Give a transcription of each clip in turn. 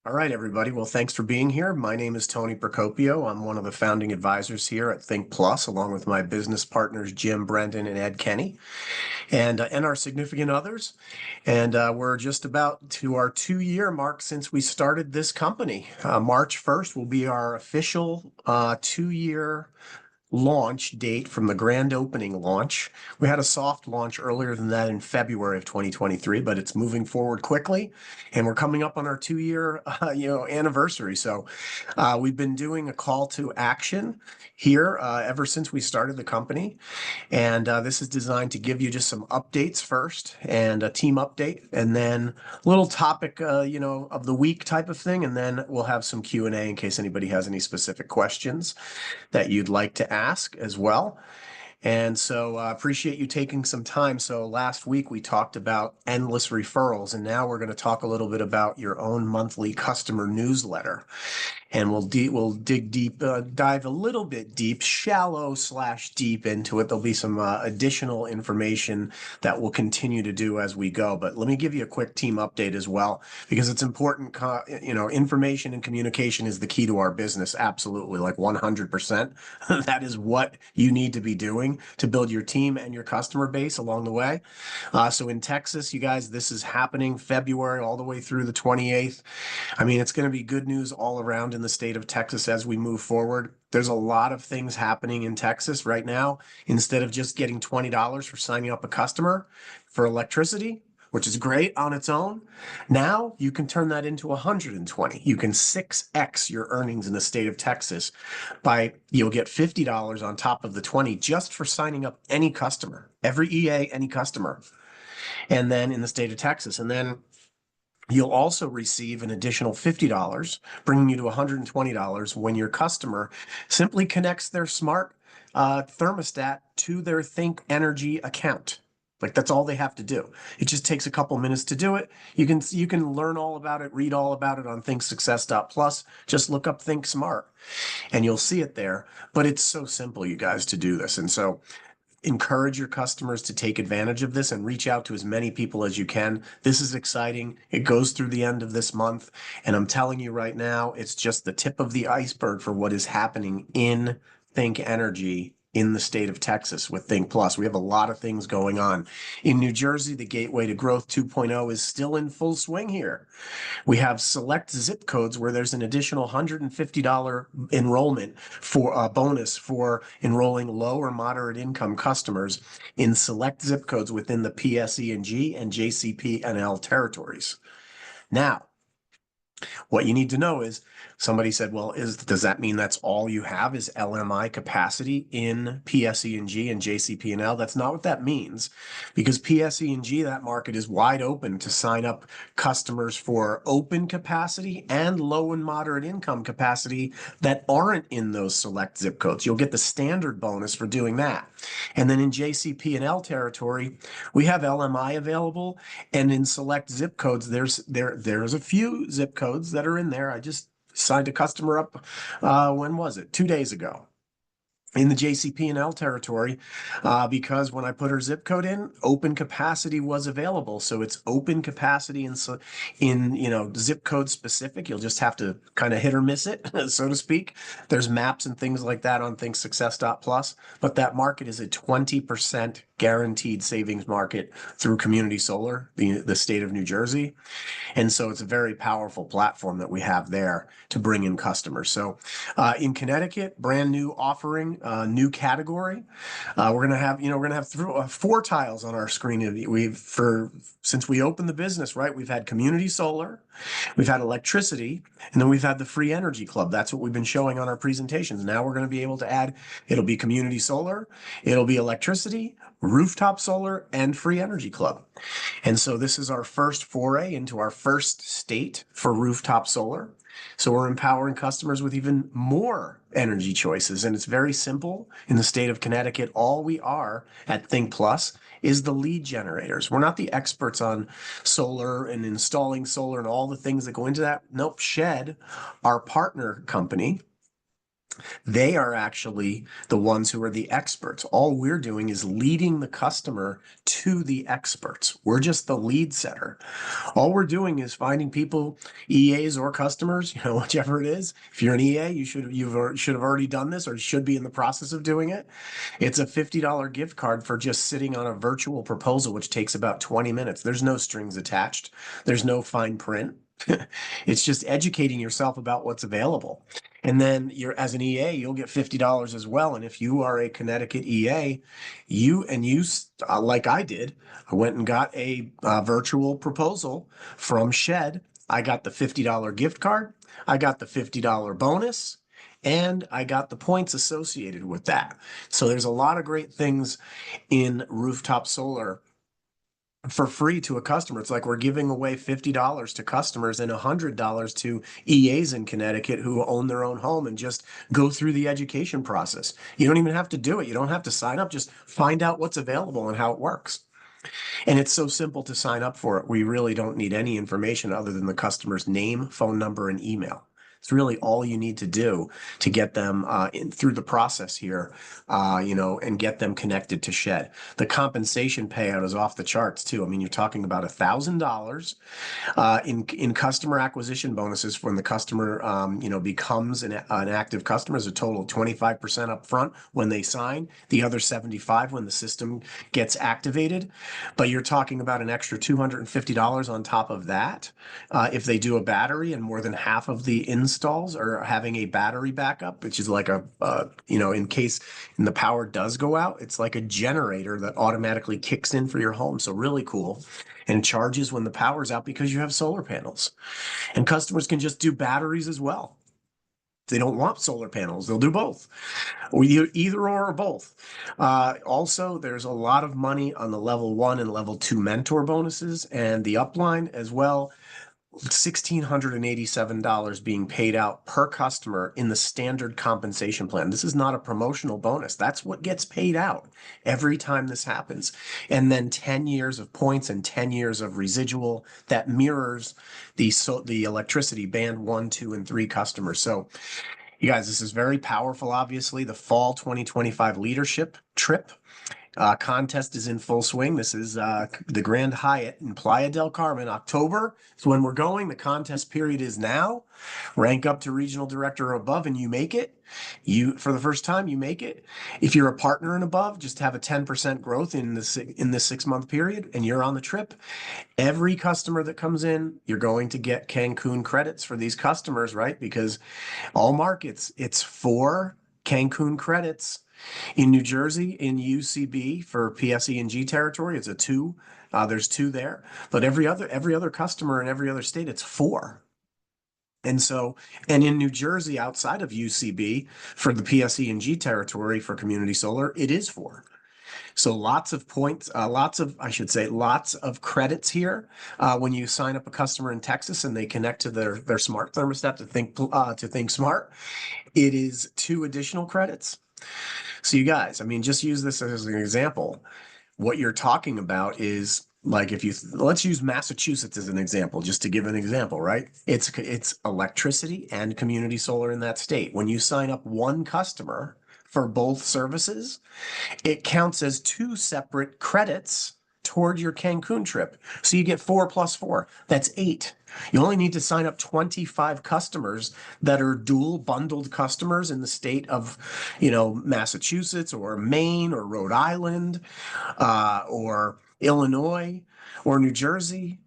All right, everybody. Well, thanks for being here. My name is Tony Procopio. I'm one of the founding advisors here at Think Plus, along with my business partners, Jim Brendan and Ed Kenny, and our significant others. And we're just about to our 2-year mark since we started this company. March 1st will be our official 2-year launch date from the grand opening launch. We had a soft launch earlier than that in February of 2023, but it's moving forward quickly, and we're coming up on our 2-year anniversary. So we've been doing a call to action here ever since we started the company, and this is designed to give you just some updates first, and a team update, and then a little topic of the week type of thing, and then we'll have some Q&A in case anybody has any specific questions that you'd like to ask as well. And so appreciate you taking some time. So last week we talked about endless referrals, and now we're going to talk a little bit about your own monthly customer newsletter. And we'll dig deep, dive a little bit deep, shallow/deep into it. There'll be some additional information that we'll continue to do as we go. But let me give you a quick team update as well, because it's important. Information and communication is the key to our business. Absolutely, like 100%. That is what you need to be doing to build your team and your customer base along the way. So in Texas, you guys, this is happening February all the way through the 28th. I mean, it's going to be good news all around in the state of Texas as we move forward. There's a lot of things happening in Texas right now. Instead of just getting $20 for signing up a customer for electricity, which is great on its own, now you can turn that into 120. You can 6x your earnings in the state of Texas you'll get $50 on top of the 20 just for signing up any customer, every EA, any customer. And then in the state of Texas, and then you'll also receive an additional $50, bringing you to $120 when your customer simply connects their smart thermostat to their Think Energy account. Like, that's all they have to do. It just takes a couple minutes to do it. You can learn all about it, read all about it on thinksuccess.plus. Just look up Think Smart and you'll see it there. But it's so simple, you guys, to do this. And so encourage your customers to take advantage of this and reach out to as many people as you can. This is exciting. It goes through the end of this month. And I'm telling you right now, it's just the tip of the iceberg for what is happening in Think Energy in the state of Texas with Think Plus. We have a lot of things going on. In New Jersey, the Gateway to Growth 2.0 is still in full swing here. We have select zip codes where there's an additional $150 enrollment for a bonus for enrolling low or moderate income customers in select zip codes within the PSE&G and JCP&L territories. Now, what you need to know is, somebody said, well, does that mean that's all you have is LMI capacity in PSE&G and JCP&L? That's not what that means, because PSE&G, that market is wide open to sign up customers for open capacity and low and moderate income capacity that aren't in those select zip codes. You'll get the standard bonus for doing that. And then in JCP&L territory, we have LMI available, and in select zip codes, there's a few zip codes that are in there. I just signed a customer up, when was it? 2 days ago. In the JCP&L territory, because when I put her zip code in, open capacity was available. So it's open capacity in zip code specific. You'll just have to kind of hit or miss it, so to speak. There's maps and things like that on thinksuccess.plus, but that market is a 20% guaranteed savings market through Community Solar, the state of New Jersey. And so it's a very powerful platform that we have there to bring in customers. So in Connecticut, brand new offering, new category. We're gonna have 4 tiles on our screen. Since we opened the business, right? We've had Community Solar, we've had electricity, and then we've had the Free Energy Club. That's what we've been showing on our presentations. Now we're going to be able to add, it'll be Community Solar, it'll be electricity, rooftop solar, and Free Energy Club. And so this is our first foray into our first state for rooftop solar. So we're empowering customers with even more energy choices. And it's very simple. In the state of Connecticut, all we are at Think Plus is the lead generators. We're not the experts on solar and installing solar and all the things that go into that. Nope. Shed, our partner company, They are actually the ones who are the experts. All we're doing is leading the customer to the experts. We're just the lead setter. All we're doing is finding people, EAs or customers, whichever it is. If you're an EA, should have already done this or should be in the process of doing it. It's a $50 gift card for just sitting on a virtual proposal, which takes about 20 minutes. There's no strings attached. There's no fine print. It's just educating yourself about what's available. And then as an EA, you'll get $50 as well. And if you are a Connecticut EA, like I did, I went and got a virtual proposal from Shed. I got the $50 gift card. I got the $50 bonus. And I got the points associated with that. So there's a lot of great things in rooftop solar for free to a customer. It's like we're giving away $50 to customers and $100 to EAs in Connecticut who own their own home and just go through the education process. You don't even have to do it. You don't have to sign up. Just find out what's available and how it works. And it's so simple to sign up for it. We really don't need any information other than the customer's name, phone number, and email. It's really all you need to do to get them through the process here, and get them connected to Shed. The compensation payout is off the charts too. I mean, you're talking about $1,000 in customer acquisition bonuses when the customer, becomes an active customer. Is a total of 25% up front when they sign, the other 75 when the system gets activated. But you're talking about an extra $250 on top of that if they do a battery, and more than half of the installs are having a battery backup, which is like in case the power does go out, it's like a generator that automatically kicks in for your home. So really cool. And charges when the power's out because you have solar panels. And customers can just do batteries as well. If they don't want solar panels, they'll do both, or either or both. Also, there's a lot of money on the level 1 and level 2 mentor bonuses and the upline as well. $1,687 being paid out per customer in the standard compensation plan. This is not a promotional bonus. That's what gets paid out every time this happens. And then 10 years of points and 10 years of residual that mirrors the electricity band 1, 2, and 3 customers. So you guys, this is very powerful. Obviously, the fall 2025 leadership trip contest is in full swing. This is the Grand Hyatt in Playa del Carmen. October is when we're going. The contest period is now. Rank up to regional director or above and you make it. For the first time, you make it. If you're a partner and above, just have a 10% growth in this 6-month period and you're on the trip. Every customer that comes in, you're going to get Cancun credits for these customers, right? Because all markets, it's 4 Cancun credits. In New Jersey, in UCB for PSE&G territory, it's a 2. There's 2 there, but every other customer in every other state, it's 4. And in New Jersey, outside of UCB, for the PSE&G territory for community solar, it is 4. So lots of points, lots of credits here. When you sign up a customer in Texas and they connect to their smart thermostat to Think Smart, it is 2 additional credits. So you guys, I mean, just use this as an example. What you're talking about is like let's use Massachusetts as an example, just to give an example, right? It's electricity and community solar in that state. When you sign up one customer for both services, it counts as 2 separate credits toward your Cancun trip. So you get 4 plus 4. That's 8. You only need to sign up 25 customers that are dual bundled customers in the state of, Massachusetts or Maine or Rhode Island, or Illinois or New Jersey.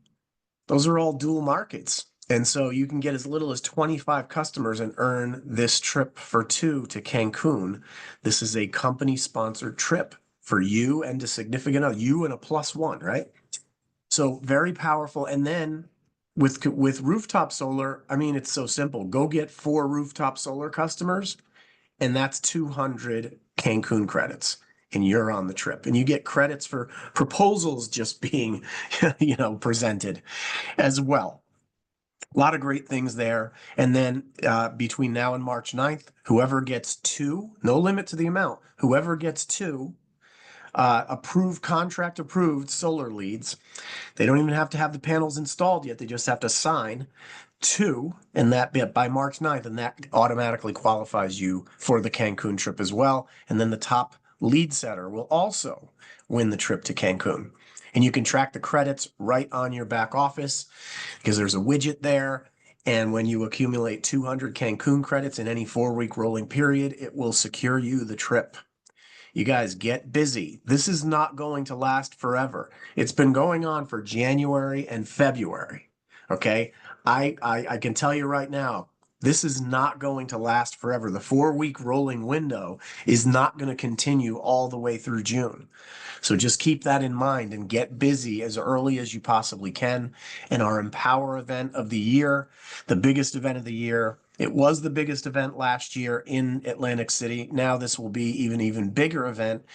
Those are all dual markets. And so you can get as little as 25 customers and earn this trip for 2 to Cancun. This is a company-sponsored trip for you and a significant other, you and a +1, right? So very powerful. And then with rooftop solar, I mean, it's so simple. Go get 4 rooftop solar customers, and that's 200 Cancun credits. And you're on the trip. And you get credits for proposals just being, presented as well. A lot of great things there. And then between now and March 9th, whoever gets 2, no limit to the amount, whoever gets 2 approved, contract approved solar leads. They don't even have to have the panels installed yet. They just have to sign two, and that by March 9th, and that automatically qualifies you for the Cancun trip as well. And then the top lead setter will also win the trip to Cancun. And you can track the credits right on your back office because there's a widget there. And when you accumulate 200 Cancun credits in any 4-week rolling period, it will secure you the trip. You guys get busy. This is not going to last forever. It's been going on for January and February. Okay. I can tell you right now, this is not going to last forever. The 4-week rolling window is not going to continue all the way through June. So just keep that in mind and get busy as early as you possibly can. And our Empower event of the year, the biggest event of the year, it was the biggest event last year in Atlantic City. Now this will be even bigger event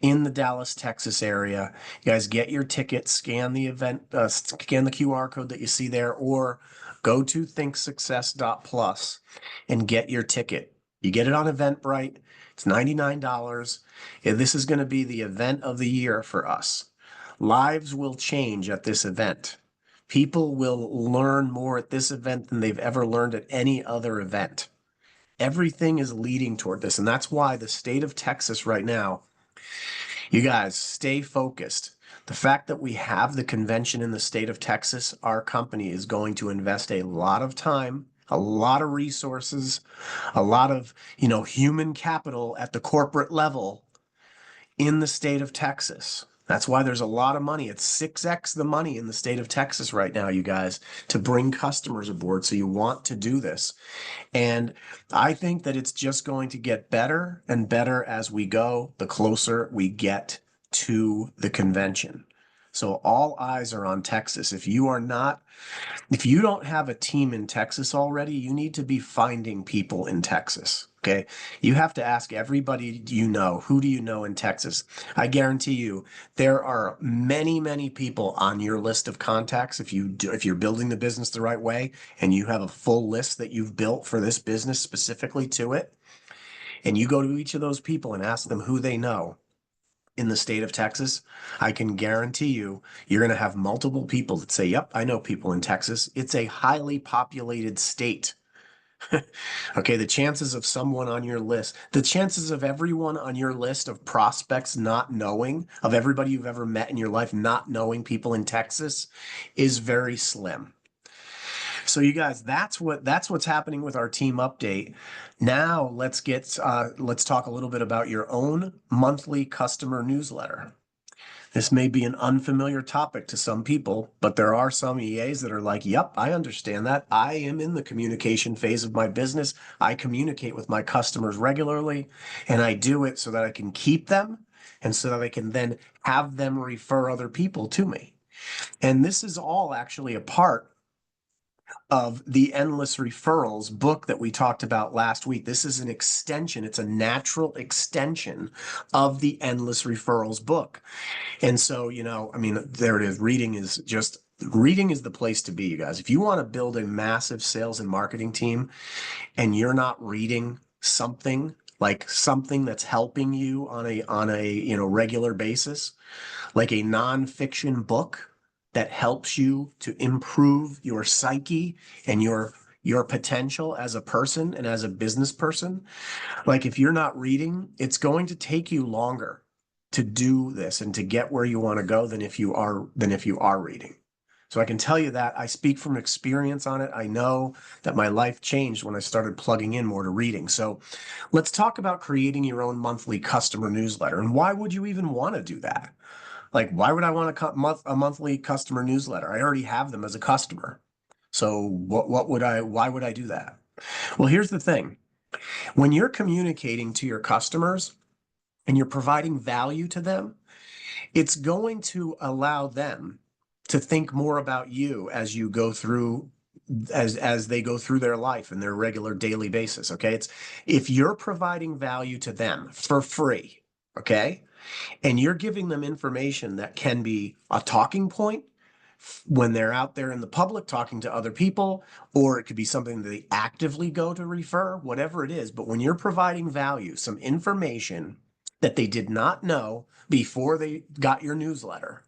in the Dallas, Texas area. You guys get your ticket, scan the event, scan the QR code that you see there, or go to thinksuccess.plus and get your ticket. You get it on Eventbrite. It's $99. This is going to be the event of the year for us. Lives will change at this event. People will learn more at this event than they've ever learned at any other event. Everything is leading toward this. And that's why the state of Texas right now, you guys stay focused. The fact that we have the convention in the state of Texas, our company is going to invest a lot of time, a lot of resources, a lot of, human capital at the corporate level in the state of Texas. That's why there's a lot of money. It's 6x the money in the state of Texas right now, you guys, to bring customers aboard. So you want to do this. And I think that it's just going to get better and better as we go, the closer we get to the convention. So all eyes are on Texas. If you don't have a team in Texas already, you need to be finding people in Texas. Okay. You have to ask everybody you know, who do you know in Texas? I guarantee you there are many, many people on your list of contacts. If you're building the business the right way and you have a full list that you've built for this business specifically to it, and you go to each of those people and ask them who they know in the state of Texas, I can guarantee you're going to have multiple people that say, yep, I know people in Texas. It's a highly populated state. Okay, the chances of someone on your list, the chances of everyone on your list of prospects not knowing, of everybody you've ever met in your life not knowing people in Texas is very slim. So you guys, that's what's happening with our team update. Now let's talk a little bit about your own monthly customer newsletter. This may be an unfamiliar topic to some people, but there are some EAs that are like, yep, I understand that. I am in the communication phase of my business. I communicate with my customers regularly, and I do it so that I can keep them and so that I can then have them refer other people to me. And this is all actually a part of the Endless Referrals book that we talked about last week. This is an extension. It's a natural extension of the Endless Referrals book. And so, there it is. Reading is the place to be, you guys. If you want to build a massive sales and marketing team and you're not reading something that's helping you on a regular basis, like a nonfiction book that helps you to improve your psyche and your potential as a person and as a business person. Like if you're not reading, it's going to take you longer to do this and to get where you want to go than if you are reading. So I can tell you that. I speak from experience on it. I know that my life changed when I started plugging in more to reading. So let's talk about creating your own monthly customer newsletter. And why would you even want to do that? Like, why would I want a monthly customer newsletter? I already have them as a customer. So why would I do that? Well, here's the thing. When you're communicating to your customers and you're providing value to them, it's going to allow them to think more about you as you go through as they go through their life and their regular daily basis. Okay. If you're providing value to them for free, okay, and you're giving them information that can be a talking point when they're out there in the public talking to other people, or it could be something that they actively go to refer, whatever it is. But when you're providing value, some information that they did not know before they got your newsletter.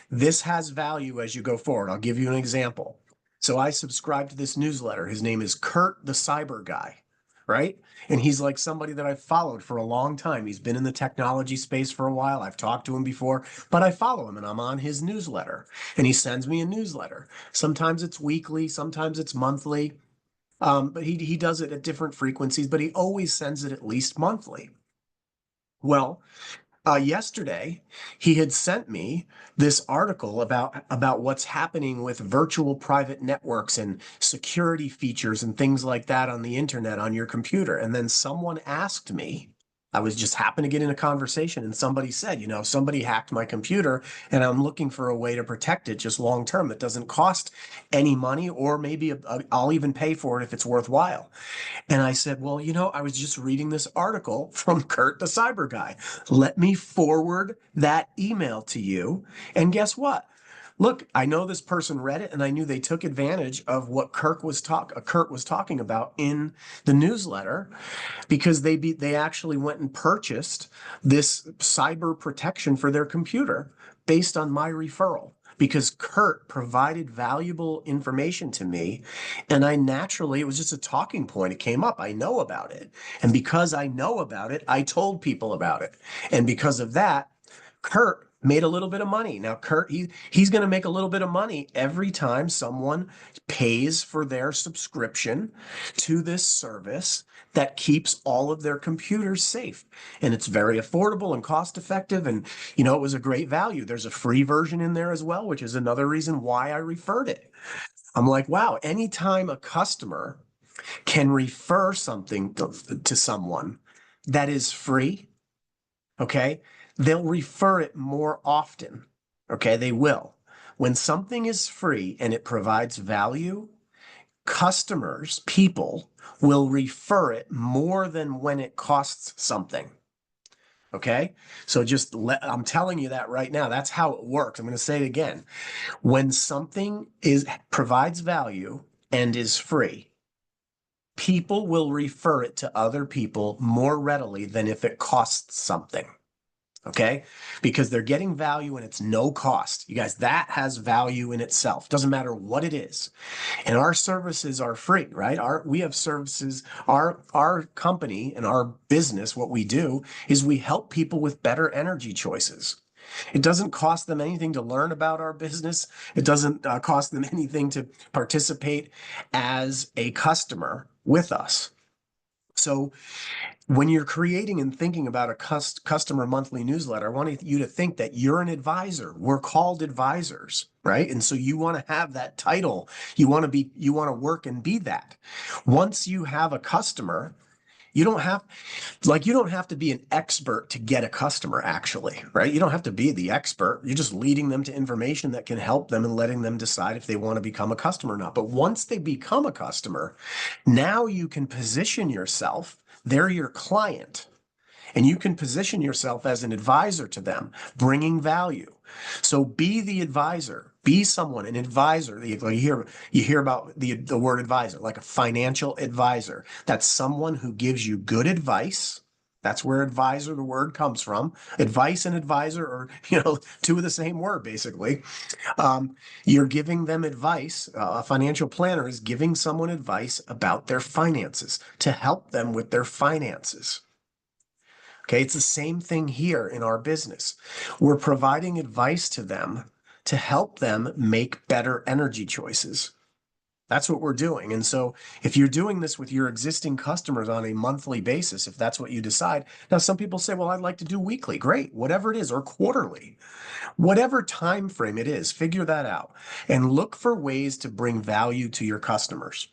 This has value as you go forward. I'll give you an example. So I subscribe to this newsletter. His name is Kurt the Cyber Guy, right? And he's like somebody that I've followed for a long time. He's been in the technology space for a while. I've talked to him before, but I follow him and I'm on his newsletter. And he sends me a newsletter. Sometimes it's weekly, sometimes it's monthly. But he does it at different frequencies, but he always sends it at least monthly. Well, yesterday, he had sent me this article about what's happening with virtual private networks and security features and things like that on the internet on your computer. And then someone asked me, I was just happened to get in a conversation and somebody said, somebody hacked my computer and I'm looking for a way to protect it just long term that doesn't cost any money, or maybe I'll even pay for it if it's worthwhile. And I said, well, I was just reading this article from Kurt the Cyber Guy. Let me forward that email to you. And guess what? Look, I know this person read it and I knew they took advantage of what Kurt was talking about in the newsletter, because they actually went and purchased this cyber protection for their computer based on my referral, because Kurt provided valuable information to me. And it was just a talking point. It came up. I know about it. And because I know about it, I told people about it. And because of that, Kurt made a little bit of money. Now, Kurt, he's going to make a little bit of money every time someone pays for their subscription to this service that keeps all of their computers safe. And it's very affordable and cost effective. And, it was a great value. There's a free version in there as well, which is another reason why I referred it. I'm like, wow, anytime a customer can refer something to someone that is free, okay, they'll refer it more often. Okay, they will. When something is free and it provides value, people will refer it more than when it costs something. Okay, so I'm telling you that right now. That's how it works. I'm going to say it again. When something provides value and is free, people will refer it to other people more readily than if it costs something. Okay, because they're getting value and it's no cost. You guys, that has value in itself. Doesn't matter what it is. And our services are free, right? We have services. Our company and our business, what we do is we help people with better energy choices. It doesn't cost them anything to learn about our business. It doesn't cost them anything to participate as a customer with us. So when you're creating and thinking about a customer monthly newsletter, I want you to think that you're an advisor. We're called advisors, right? And so you want to have that title. You want to work and be that. Once you have a customer, you don't have to be an expert to get a customer, actually, right? You don't have to be the expert. You're just leading them to information that can help them and letting them decide if they want to become a customer or not. But once they become a customer, now you can position yourself. They're your client, and you can position yourself as an advisor to them, bringing value. So be the advisor. Be an advisor. You hear about the word advisor, like a financial advisor. That's someone who gives you good advice. That's where advisor, the word, comes from. Advice and advisor are, two of the same word, basically. You're giving them advice. A financial planner is giving someone advice about their finances to help them with their finances. Okay, it's the same thing here in our business. We're providing advice to them to help them make better energy choices. That's what we're doing. And so if you're doing this with your existing customers on a monthly basis, if that's what you decide. Now, some people say, well, I'd like to do weekly. Great, whatever it is, or quarterly. Whatever time frame it is, figure that out and look for ways to bring value to your customers.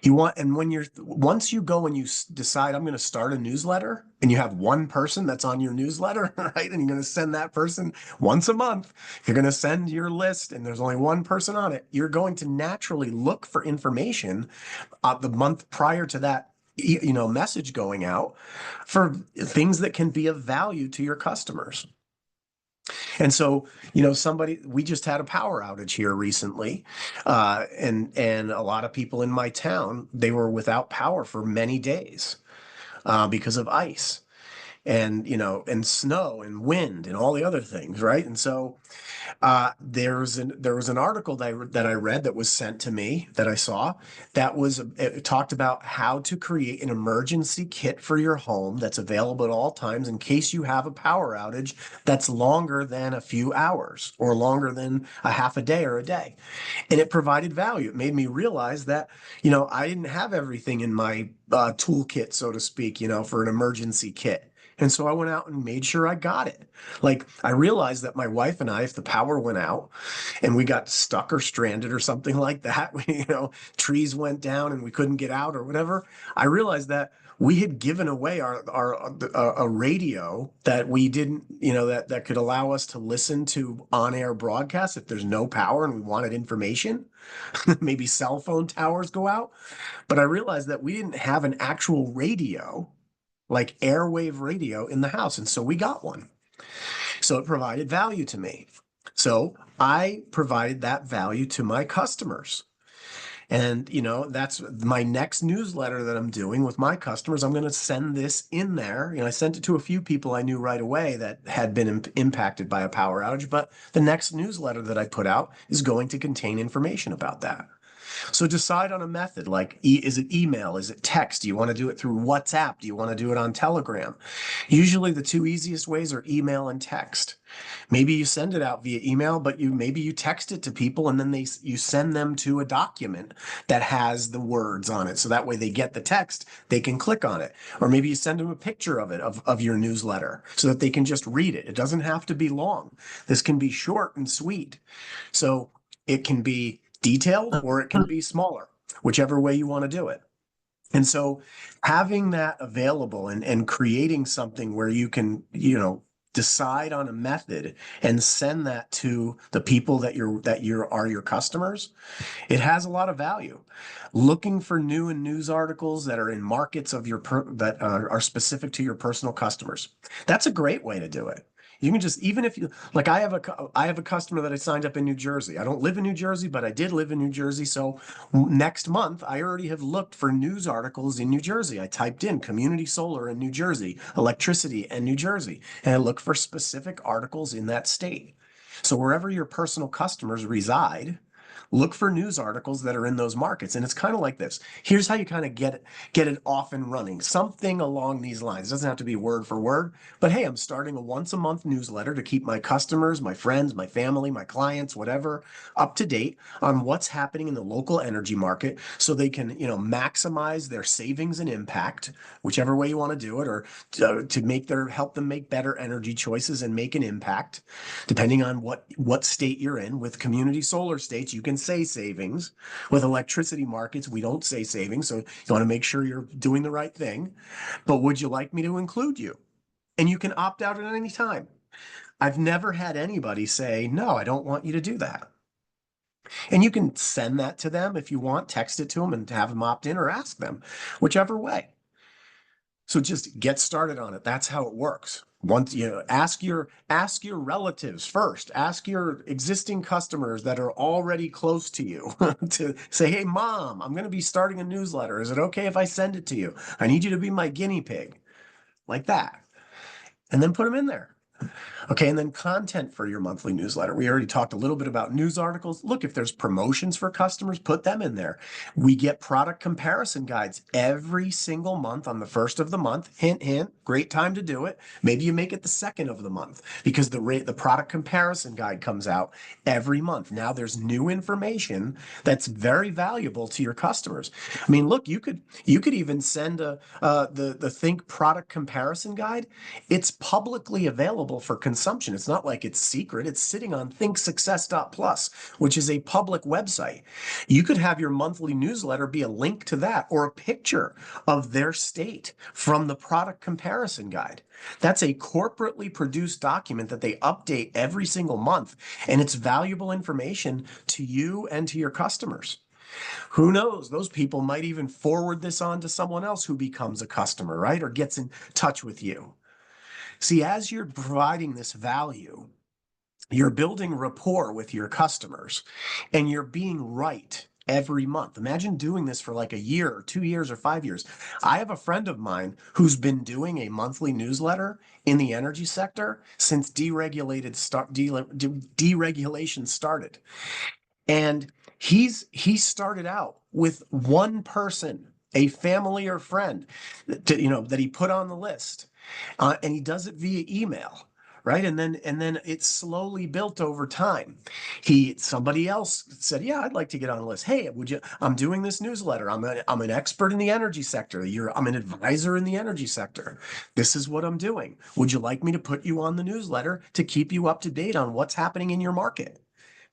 Once you go and you decide, I'm going to start a newsletter, and you have one person that's on your newsletter, right? And you're going to send that person once a month. You're going to send your list and there's only one person on it. You're going to naturally look for information the month prior to that, message going out, for things that can be of value to your customers. And so, we just had a power outage here recently, and a lot of people in my town, they were without power for many days because of ice. and, and snow and wind and all the other things, right? And so there was an article that I read that was sent to me that I saw that it talked about how to create an emergency kit for your home that's available at all times in case you have a power outage that's longer than a few hours or longer than a half a day or a day. And it provided value. It made me realize that, I didn't have everything in my toolkit, so to speak, for an emergency kit. And so I went out and made sure I got it. Like I realized that my wife and I, if the power went out and we got stuck or stranded or something like that, trees went down and we couldn't get out or whatever, I realized that we had given away our a radio that we didn't, that could allow us to listen to on-air broadcasts if there's no power and we wanted information. Maybe cell phone towers go out. But I realized that we didn't have an actual radio, like airwave radio in the house. And so we got one. So it provided value to me. So I provided that value to my customers. And, that's my next newsletter that I'm doing with my customers. I'm going to send this in there. I sent it to a few people I knew right away that had been impacted by a power outage, but the next newsletter that I put out is going to contain information about that. So decide on a method like is it email? Is it text? Do you want to do it through WhatsApp? Do you want to do it on Telegram? Usually the two easiest ways are email and text. Maybe you send it out via email, but maybe you text it to people and then you send them to a document that has the words on it. So that way they get the text, they can click on it. Or maybe you send them a picture of it, of your newsletter, so that they can just read it. It doesn't have to be long. This can be short and sweet. So it can be detailed or it can be smaller, whichever way you want to do it. And so having that available and creating something where you can, decide on a method and send that to the people that are your customers, it has a lot of value. Looking for news articles that are in markets of that are specific to your personal customers. That's a great way to do it. You can just, even if you like, I have a customer that I signed up in New Jersey. I don't live in New Jersey, but I did live in New Jersey. So next month, I already have looked for news articles in New Jersey. I typed in community solar in New Jersey, electricity in New Jersey, and I look for specific articles in that state. So wherever your personal customers reside, look for news articles that are in those markets. And it's kind of like this. Here's how you kind of get it off and running. Something along these lines. It doesn't have to be word for word, but hey, I'm starting a once a month newsletter to keep my customers, my friends, my family, my clients, whatever, up to date on what's happening in the local energy market so they can, maximize their savings and impact, whichever way you want to do it, or to help them make better energy choices and make an impact, depending on what state you're in. With community solar states, you can say savings. With electricity markets, we don't say savings. So you want to make sure you're doing the right thing. But would you like me to include you? And you can opt out at any time. I've never had anybody say, no, I don't want you to do that. And you can send that to them if you want, text it to them and have them opt in or ask them, whichever way. So just get started on it. That's how it works. Once ask your relatives first, ask your existing customers that are already close to you to say, hey, mom, I'm going to be starting a newsletter. Is it okay if I send it to you? I need you to be my guinea pig, like that. And then put them in there. Okay, and then content for your monthly newsletter. We already talked a little bit about news articles. Look, if there's promotions for customers, put them in there. We get product comparison guides every single month on the first of the month. Hint, hint, great time to do it. Maybe you make it the second of the month because the product comparison guide comes out every month. Now there's new information that's very valuable to your customers. I mean, look, you could even send the Think product comparison guide. It's publicly available for consumption. It's not like it's secret. It's sitting on thinksuccess.plus, which is a public website. You could have your monthly newsletter be a link to that or a picture of their state from the product comparison guide. That's a corporately produced document that they update every single month, and it's valuable information to you and to your customers. Who knows? Those people might even forward this on to someone else who becomes a customer, right? Or gets in touch with you. See, as you're providing this value, you're building rapport with your customers and you're being right every month. Imagine doing this for like a year or 2 years or 5 years. I have a friend of mine who's been doing a monthly newsletter in the energy sector since deregulation started. And he started out with one person, a family or friend, that he put on the list, and he does it via email, right? And then it slowly built over time. Somebody else said, "Yeah, I'd like to get on the list. Hey, would you? I'm doing this newsletter. I'm an expert in the energy sector. I'm an advisor in the energy sector. This is what I'm doing. Would you like me to put you on the newsletter to keep you up to date on what's happening in your market?"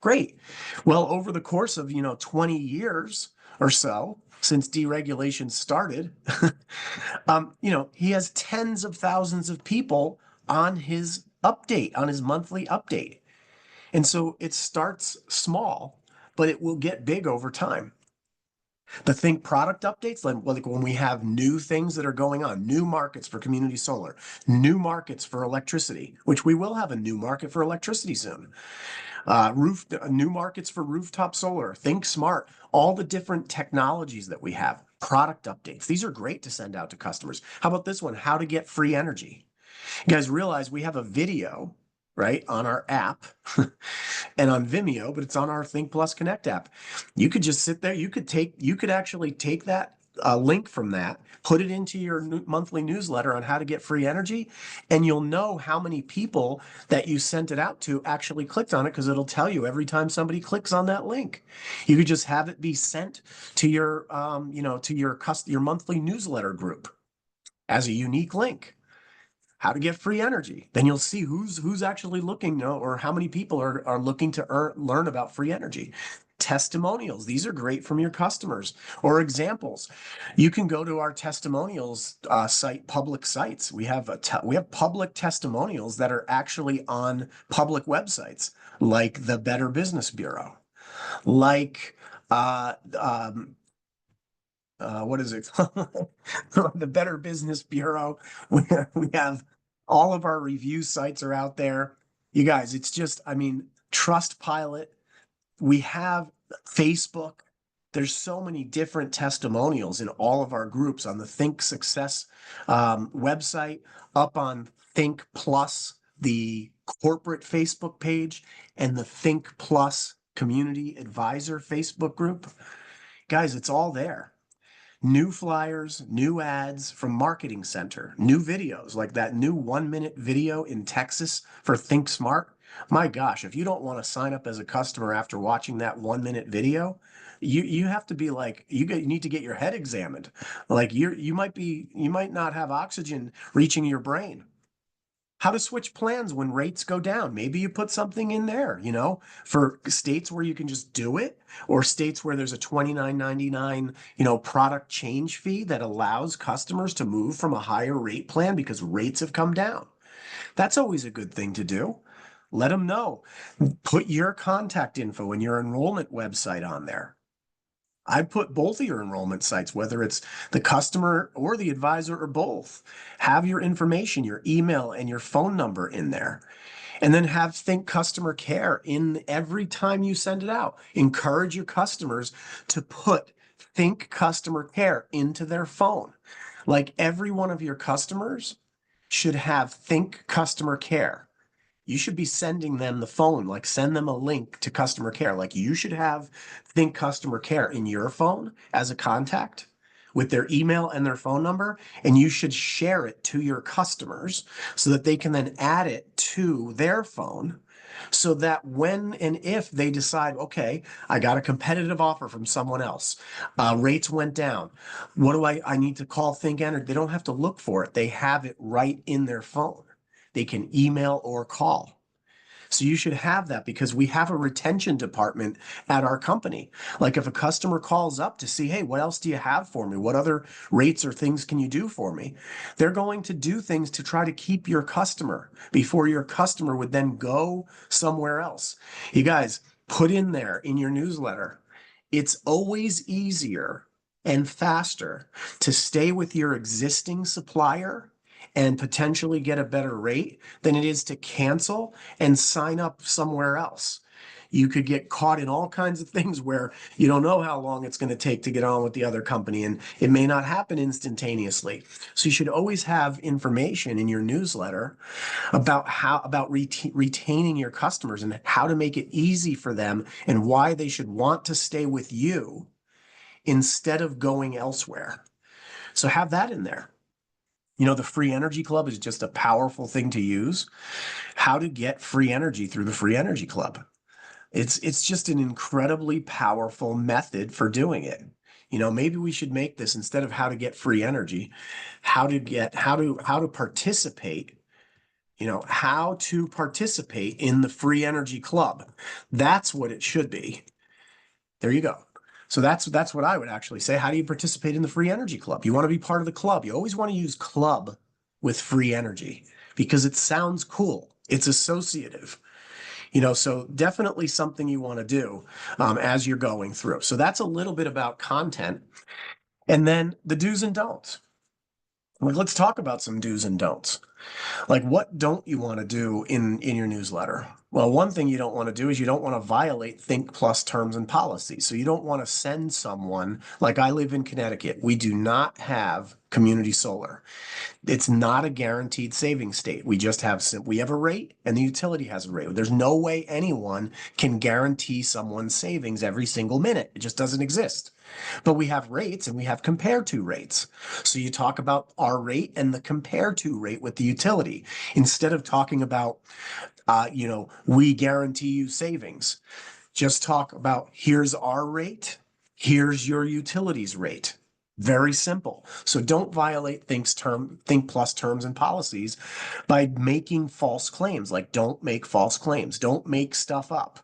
Great. Well, over the course of, 20 years or so since deregulation started, he has tens of thousands of people on his update, on his monthly update. And so it starts small, but it will get big over time. The Think product updates, like when we have new things that are going on, new markets for community solar, new markets for electricity, which we will have a new market for electricity soon. New markets for rooftop solar, Think Smart, all the different technologies that we have, product updates. These are great to send out to customers. How about this one? How to get free energy. You guys realize we have a video, right, on our app and on Vimeo, but it's on our Think Plus Connect app. You could just sit there. You could actually take that link from that, put it into your monthly newsletter on how to get free energy, and you'll know how many people that you sent it out to actually clicked on it, because it'll tell you every time somebody clicks on that link. You could just have it be sent to your, your monthly newsletter group as a unique link. How to get free energy. Then you'll see who's actually looking, or how many people are looking to learn about free energy. Testimonials. These are great from your customers, or examples. You can go to our testimonials site, public sites. We have public testimonials that are actually on public websites, like the Better Business Bureau, like what is it? The Better Business Bureau. We have all of our review sites are out there. You guys, it's just, Trustpilot. We have Facebook. There's so many different testimonials in all of our groups on the Think Success website, up on Think Plus, the corporate Facebook page, and the Think Plus Community Advisor Facebook group. Guys, it's all there. New flyers, new ads from Marketing Center, new videos like that new 1-minute video in Texas for Think Smart. My gosh, if you don't want to sign up as a customer after watching that 1-minute video, you have to be like, you need to get your head examined. Like you might not have oxygen reaching your brain. How to switch plans when rates go down. Maybe you put something in there, for states where you can just do it, or states where there's a $29.99, product change fee that allows customers to move from a higher rate plan because rates have come down. That's always a good thing to do. Let them know. Put your contact info and your enrollment website on there. I put both of your enrollment sites, whether it's the customer or the advisor or both. Have your information, your email and your phone number in there. And then have Think Customer Care in every time you send it out. Encourage your customers to put Think Customer Care into their phone. Like, every one of your customers should have Think Customer Care. You should be sending them the phone, like send them a link to customer care. Like, you should have Think Customer Care in your phone as a contact with their email and their phone number, and you should share it to your customers so that they can then add it to their phone, so that when and if they decide, okay, I got a competitive offer from someone else, rates went down, what do I need to call Think Energy? They don't have to look for it. They have it right in their phone. They can email or call. So you should have that, because we have a retention department at our company. Like, if a customer calls up to see, hey, what else do you have for me? What other rates or things can you do for me? They're going to do things to try to keep your customer before your customer would then go somewhere else. You guys, put in there in your newsletter, it's always easier and faster to stay with your existing supplier and potentially get a better rate than it is to cancel and sign up somewhere else. You could get caught in all kinds of things where you don't know how long it's going to take to get on with the other company, and it may not happen instantaneously. So you should always have information in your newsletter about retaining your customers and how to make it easy for them and why they should want to stay with you instead of going elsewhere. So have that in there. You know, the Free Energy Club is just a powerful thing to use. How to get free energy through the Free Energy Club. It's just an incredibly powerful method for doing it. You know, maybe we should make this, instead of how to get free energy, how to participate, you know, how to participate in the Free Energy Club. That's what it should be. There you go. So that's what I would actually say. How do you participate in the Free Energy Club? You want to be part of the club. You always want to use club with free energy because it sounds cool. It's associative. You know, so definitely something you want to do as you're going through. So that's a little bit about content. And then the do's and don'ts. Like, let's talk about some do's and don'ts. Like, what don't you want to do in your newsletter? Well, one thing you don't want to do is you don't want to violate Think Plus terms and policies. So you don't want to send someone, like I live in Connecticut. We do not have community solar. It's not a guaranteed saving state. We just have we have a rate and the utility has a rate. There's no way anyone can guarantee someone's savings every single minute. It just doesn't exist. But we have rates and we have compare to rates. So you talk about our rate and the compare to rate with the utility instead of talking about, you know, we guarantee you savings. Just talk about here's our rate, here's your utilities rate. Very simple. So don't violate Think Plus terms and policies by making false claims. Like, don't make false claims. Don't make stuff up.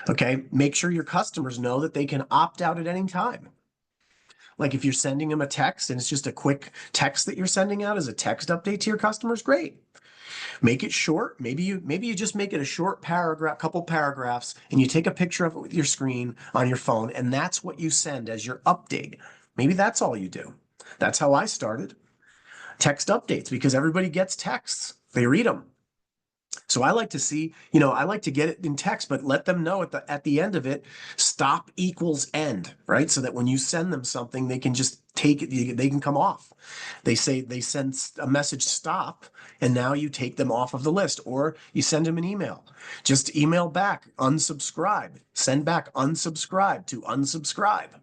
Okay. Make sure your customers know that they can opt out at any time. Like, if you're sending them a text and it's just a quick text that you're sending out as a text update to your customers, great. Make it short. Maybe you just make it a short paragraph, couple paragraphs, and you take a picture of it with your screen on your phone, and that's what you send as your update. Maybe that's all you do. That's how I started. Text updates, because everybody gets texts. They read them. So I like to see, you know, I like to get it in text, but let them know at the end of it, stop equals end, right? So that when you send them something, they can just take it, they can come off. They send a message stop, and now you take them off of the list, or you send them an email. Just email back, unsubscribe, send back unsubscribe to unsubscribe,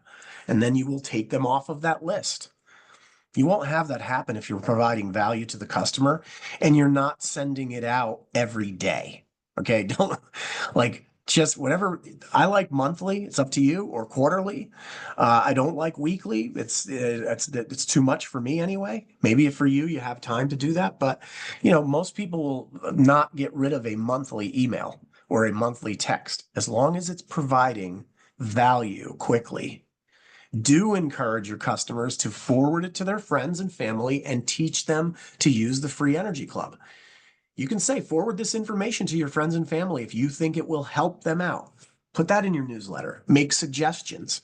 and then you will take them off of that list. You won't have that happen if you're providing value to the customer and you're not sending it out every day. Okay. Don't, like, just whatever. I like monthly. It's up to you, or quarterly. I don't like weekly. It's too much for me anyway. Maybe for you, you have time to do that, but you know, most people will not get rid of a monthly email or a monthly text as long as it's providing value quickly. Do encourage your customers to forward it to their friends and family and teach them to use the Free Energy Club. You can say, forward this information to your friends and family if you think it will help them out. Put that in your newsletter. Make suggestions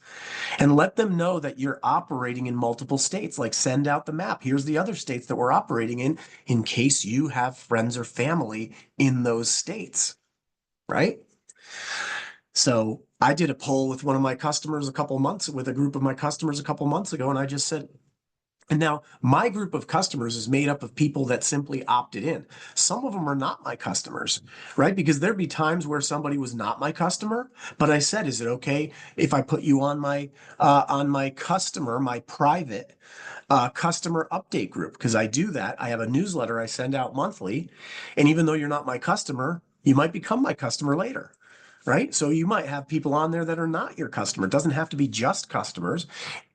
and let them know that you're operating in multiple states. Like, send out the map. Here's the other states that we're operating in case you have friends or family in those states, right? So I did a poll with one of my customers with a group of my customers a couple months ago, and I just said, and now my group of customers is made up of people that simply opted in. Some of them are not my customers, right? Because there'd be times where somebody was not my customer, but I said, is it okay if I put you on my private customer update group? Because I do that. I have a newsletter I send out monthly, and even though you're not my customer, you might become my customer later. Right? So you might have people on there that are not your customer. It doesn't have to be just customers.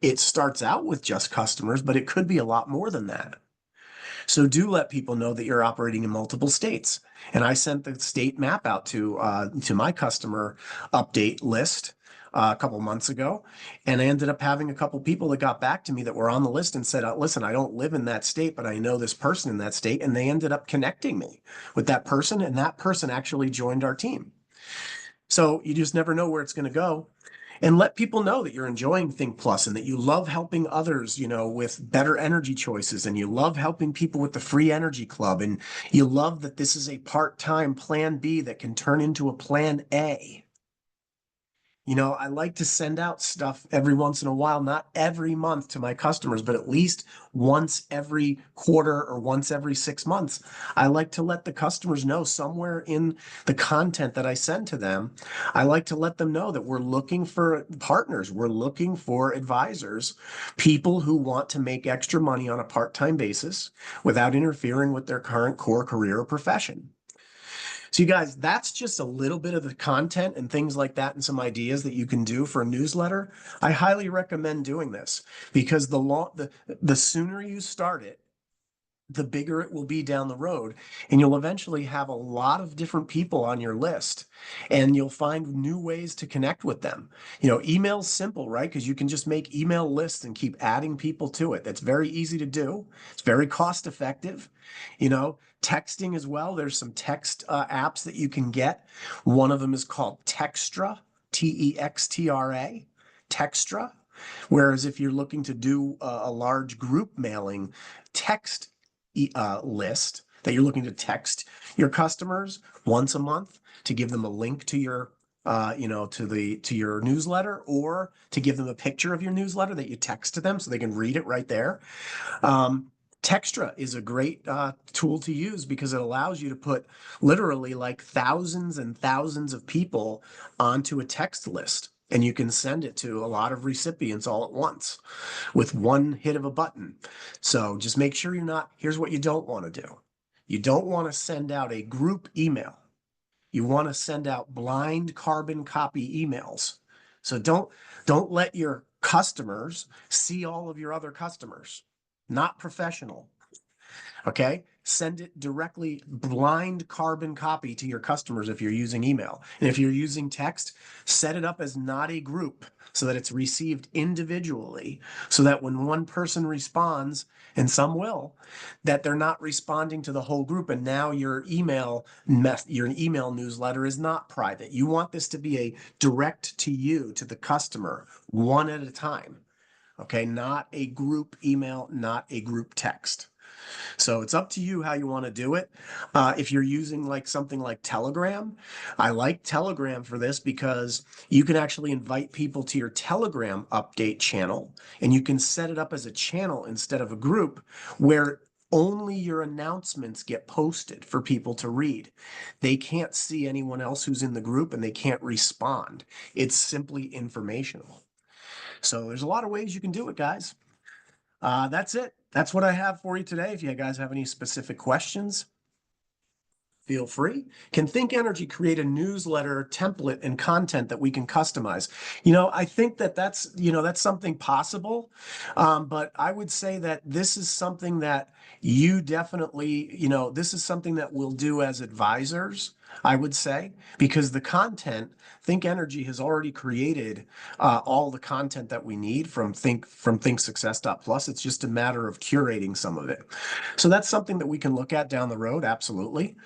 It starts out with just customers, but it could be a lot more than that. So do let people know that you're operating in multiple states. And I sent the state map out to my customer update list a couple months ago, and I ended up having a couple people that got back to me that were on the list and said, listen, I don't live in that state, but I know this person in that state, and they ended up connecting me with that person, and that person actually joined our team. So you just never know where it's going to go. And let people know that you're enjoying Think Plus and that you love helping others, you know, with better energy choices, and you love helping people with the Free Energy Club, and you love that this is a part-time plan B that can turn into a plan A. I like to send out stuff every once in a while, not every month to my customers, but at least once every quarter or once every 6 months. I like to let the customers know somewhere in the content that I send to them. I like to let them know that we're looking for partners, we're looking for advisors, people who want to make extra money on a part-time basis without interfering with their current core career or profession. So you guys, that's just a little bit of the content and things like that and some ideas that you can do for a newsletter. I highly recommend doing this because the sooner you start it, the bigger it will be down the road. And you'll eventually have a lot of different people on your list and you'll find new ways to connect with them. Email's simple, right? Because you can just make email lists and keep adding people to it. That's very easy to do. It's very cost effective. Texting as well. There's some text apps that you can get. One of them is called Textra, Textra, Textra. Whereas if you're looking to do a large group mailing, text list that you're looking to text your customers once a month to give them a link to your to your newsletter, or to give them a picture of your newsletter that you text to them so they can read it right there. Textra is a great tool to use because it allows you to put literally like thousands and thousands of people onto a text list, and you can send it to a lot of recipients all at once with one hit of a button. So just make sure here's what you don't want to do. You don't want to send out a group email. You want to send out blind carbon copy emails. So don't let your customers see all of your other customers. Not professional. Okay. Send it directly, blind carbon copy to your customers if you're using email. And if you're using text, set it up as not a group so that it's received individually, so that when one person responds, and some will, that they're not responding to the whole group. And now your email newsletter is not private. You want this to be a direct to you, to the customer, one at a time. Okay. Not a group email, not a group text. So it's up to you how you want to do it. If you're using like something like Telegram, I like Telegram for this because you can actually invite people to your Telegram update channel, and you can set it up as a channel instead of a group where only your announcements get posted for people to read. They can't see anyone else who's in the group and they can't respond. It's simply informational. So there's a lot of ways you can do it, guys. That's it. That's what I have for you today. If you guys have any specific questions, feel free. Can Think Energy create a newsletter template and content that we can customize? I think that's something possible. But I would say that this is something that you definitely, this is something that we'll do as advisors, I would say, because the content, Think Energy has already created all the content that we need from ThinkSuccess.plus. It's just a matter of curating some of it. So that's something that we can look at down the road, absolutely,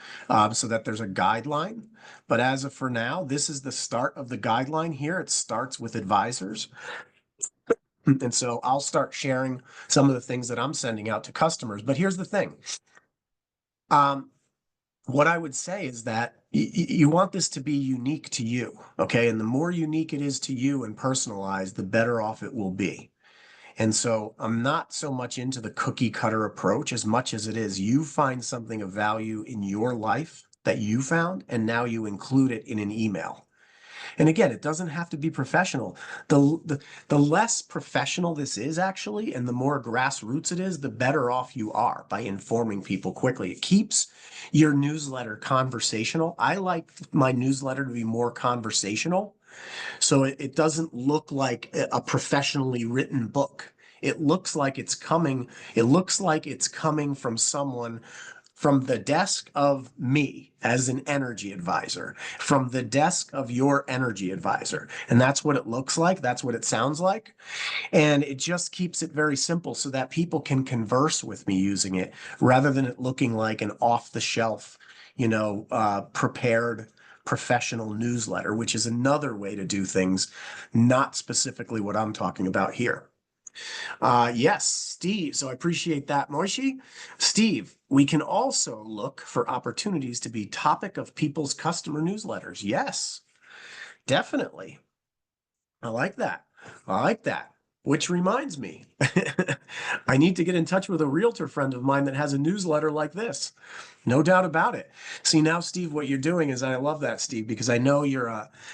so that there's a guideline. But as of for now, this is the start of the guideline here. It starts with advisors. And so I'll start sharing some of the things that I'm sending out to customers. But here's the thing. What I would say is that you want this to be unique to you, okay? And the more unique it is to you and personalized, the better off it will be. And so I'm not so much into the cookie cutter approach as much as it is you find something of value in your life that you found, and now you include it in an email. And again, it doesn't have to be professional. The less professional this is actually, and the more grassroots it is, the better off you are by informing people quickly. It keeps your newsletter conversational. I like my newsletter to be more conversational, so it doesn't look like a professionally written book. It looks like it's coming from someone from the desk of me as an energy advisor, from the desk of your energy advisor. And that's what it looks like. That's what it sounds like. And it just keeps it very simple so that people can converse with me using it rather than it looking like an off the shelf, prepared professional newsletter, which is another way to do things, not specifically what I'm talking about here. Yes, Steve. So I appreciate that, Moishi. Steve, we can also look for opportunities to be topic of people's customer newsletters. Yes, definitely. I like that. I like that. Which reminds me, I need to get in touch with a realtor friend of mine that has a newsletter like this. No doubt about it. See now, Steve, what you're doing is, I love that, Steve, because I know you're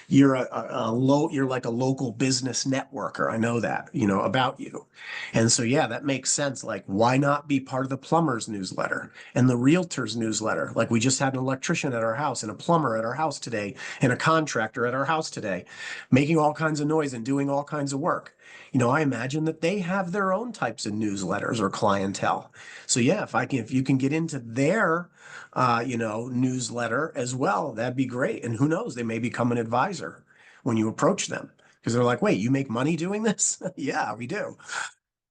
like a local business networker. I know that, about you. And so yeah, that makes sense. Like, why not be part of the plumber's newsletter and the realtor's newsletter? Like we just had an electrician at our house and a plumber at our house today and a contractor at our house today, making all kinds of noise and doing all kinds of work. I imagine that they have their own types of newsletters or clientele. So yeah, if you can get into their newsletter as well, that'd be great. And who knows, they may become an advisor when you approach them because they're like, wait, you make money doing this? Yeah, we do.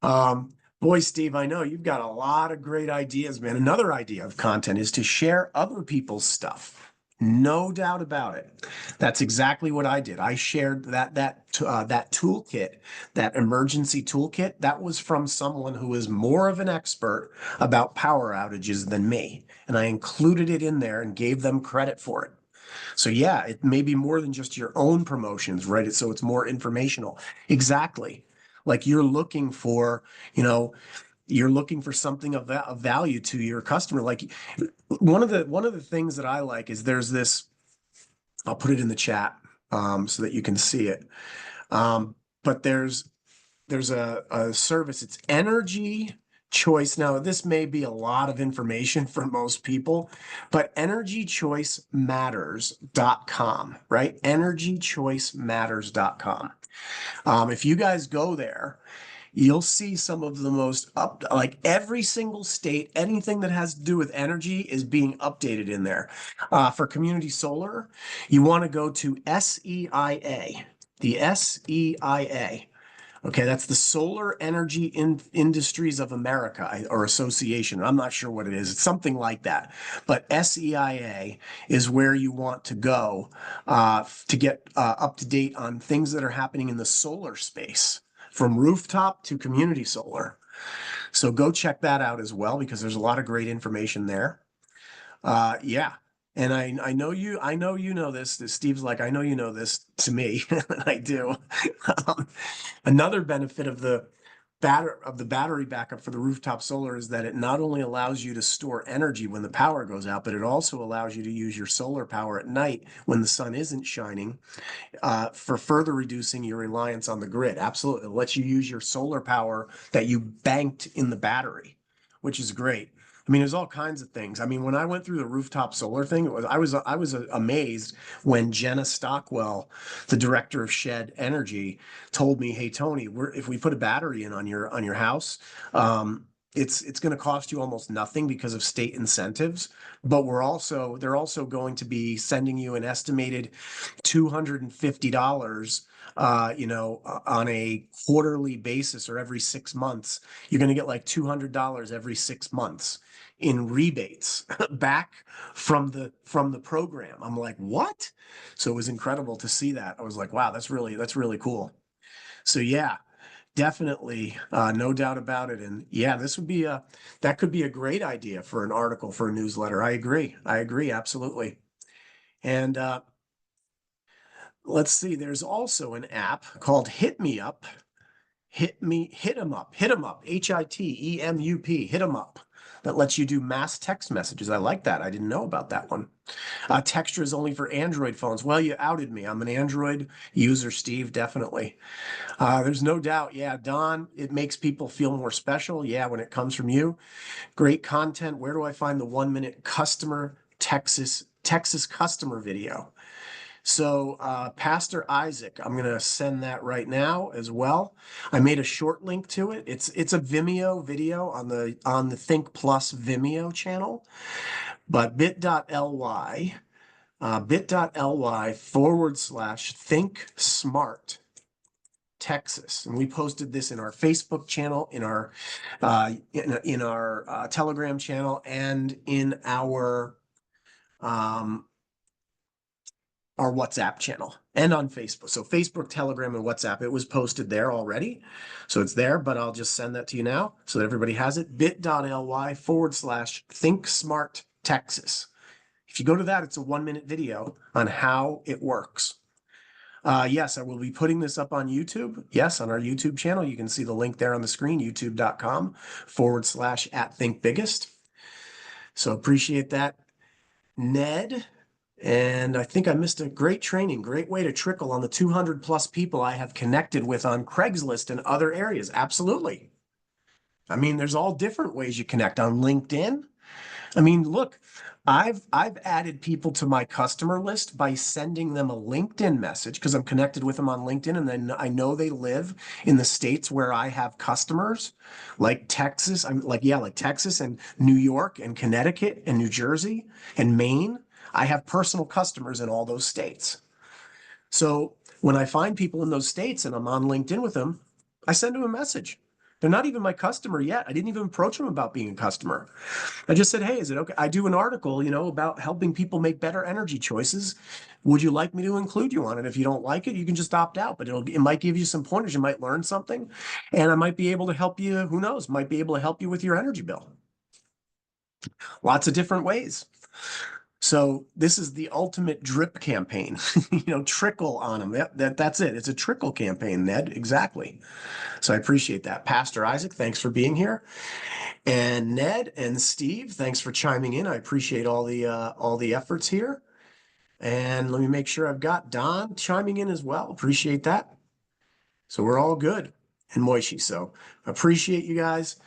Boy, Steve, I know you've got a lot of great ideas, man. Another idea of content is to share other people's stuff. No doubt about it. That's exactly what I did. I shared that toolkit, that emergency toolkit. That was from someone who is more of an expert about power outages than me, and I included it in there and gave them credit for it. So yeah, it may be more than just your own promotions, right? So it's more informational. Exactly. Like you know, you're looking for something of value to your customer. Like one of the things that I like is there's this, I'll put it in the chat so that you can see it. But there's a service, it's Energy Choice. Now, this may be a lot of information for most people, but energychoicematters.com, right? Energychoicematters.com. If you guys go there, you'll see some of the most like every single state, anything that has to do with energy is being updated in there. For community solar, you want to go to SEIA, the SEIA. Okay, that's the Solar Energy Industries of America or Association. I'm not sure what it is. It's something like that. But SEIA is where you want to go to get up to date on things that are happening in the solar space, from rooftop to community solar. So go check that out as well because there's a lot of great information there. Yeah. And I know you know this. Steve's like, I know you know this to me, and I do. Um, Another benefit of the battery backup for the rooftop solar is that it not only allows you to store energy when the power goes out, but it also allows you to use your solar power at night when the sun isn't shining, for further reducing your reliance on the grid. Absolutely. It lets you use your solar power that you banked in the battery, which is great. I mean, there's all kinds of things. I mean, when I went through the rooftop solar thing, I was amazed when Jenna Stockwell, the director of Shed Energy, told me, "Hey Tony, if we put a battery in on your house, it's going to cost you almost nothing because of state incentives, but they're also going to be sending you an estimated $250." On a quarterly basis or every 6 months, you're going to get like $200 every 6 months in rebates back from the program. I'm like, what? So it was incredible to see that. I was like, wow, that's really cool. So yeah, definitely, no doubt about it. And yeah, that could be a great idea for an article for a newsletter. I agree. I agree, absolutely. And let's see, there's also an app called Hit Me Up. Hit 'em up, HITEMUP, hit 'em up. That lets you do mass text messages. I like that. I didn't know about that one. Texture is only for Android phones. Well, you outed me. I'm an Android user, Steve, definitely. There's no doubt. Yeah, Don, it makes people feel more special. Yeah, when it comes from you. Great content. Where do I find the 1 minute customer Texas customer video? So, Pastor Isaac, I'm going to send that right now as well. I made a short link to it. It's a Vimeo video on the Think Plus Vimeo channel, but bit.ly /Think Smart Texas, and we posted this in our Facebook channel, in our Telegram channel, and in our WhatsApp channel and on Facebook. So Facebook, Telegram, and WhatsApp, it was posted there already. So it's there, but I'll just send that to you now so that everybody has it. bit.ly /Think Smart Texas. If you go to that, it's a 1 minute video on how it works. Yes, I will be putting this up on YouTube. Yes, on our YouTube channel. You can see the link there on the screen, youtube.com/@thinkbiggest. So appreciate that, Ned. And I think I missed a great training, great way to trickle on the 200 plus people I have connected with on Craigslist and other areas. Absolutely. I mean, there's all different ways you connect on LinkedIn. I mean, look, I've added people to my customer list by sending them a LinkedIn message because I'm connected with them on LinkedIn, and then I know they live in the states where I have customers, like Texas. I'm like, yeah, like Texas and New York and Connecticut and New Jersey and Maine. I have personal customers in all those states. So when I find people in those states and I'm on LinkedIn with them, I send them a message. They're not even my customer yet. I didn't even approach them about being a customer. I just said, hey, is it okay? I do an article, about helping people make better energy choices. Would you like me to include you on it? If you don't like it, you can just opt out, but it might give you some pointers. You might learn something, and I might be able to help you. Who knows? Might be able to help you with your energy bill. Lots of different ways. So this is the ultimate drip campaign, trickle on them. That's it. It's a trickle campaign, Ned. Exactly. So I appreciate that. Pastor Isaac, thanks for being here. And Ned and Steve, thanks for chiming in. I appreciate all the efforts here. And let me make sure I've got Don chiming in as well. Appreciate that. So we're all good. And Moishi. So appreciate you guys.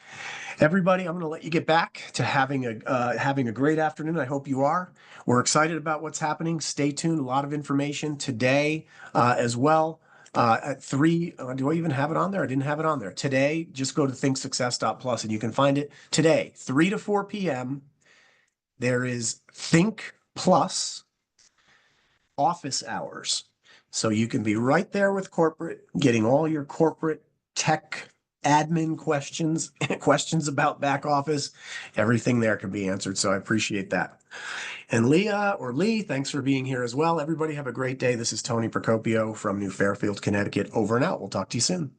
Everybody, I'm going to let you get back to having a great afternoon. I hope you are. We're excited about what's happening. Stay tuned. A lot of information today as well. At 3, do I even have it on there? I didn't have it on there. Today, just go to thinksuccess.plus and you can find it today, 3 to 4 p.m. There is Think Plus office hours. So you can be right there with corporate, getting all your corporate tech admin questions, questions about back office, everything there can be answered. So I appreciate that. And Leah or Lee, thanks for being here as well. Everybody have a great day. This is Tony Procopio from New Fairfield, Connecticut. Over and out. We'll talk to you soon.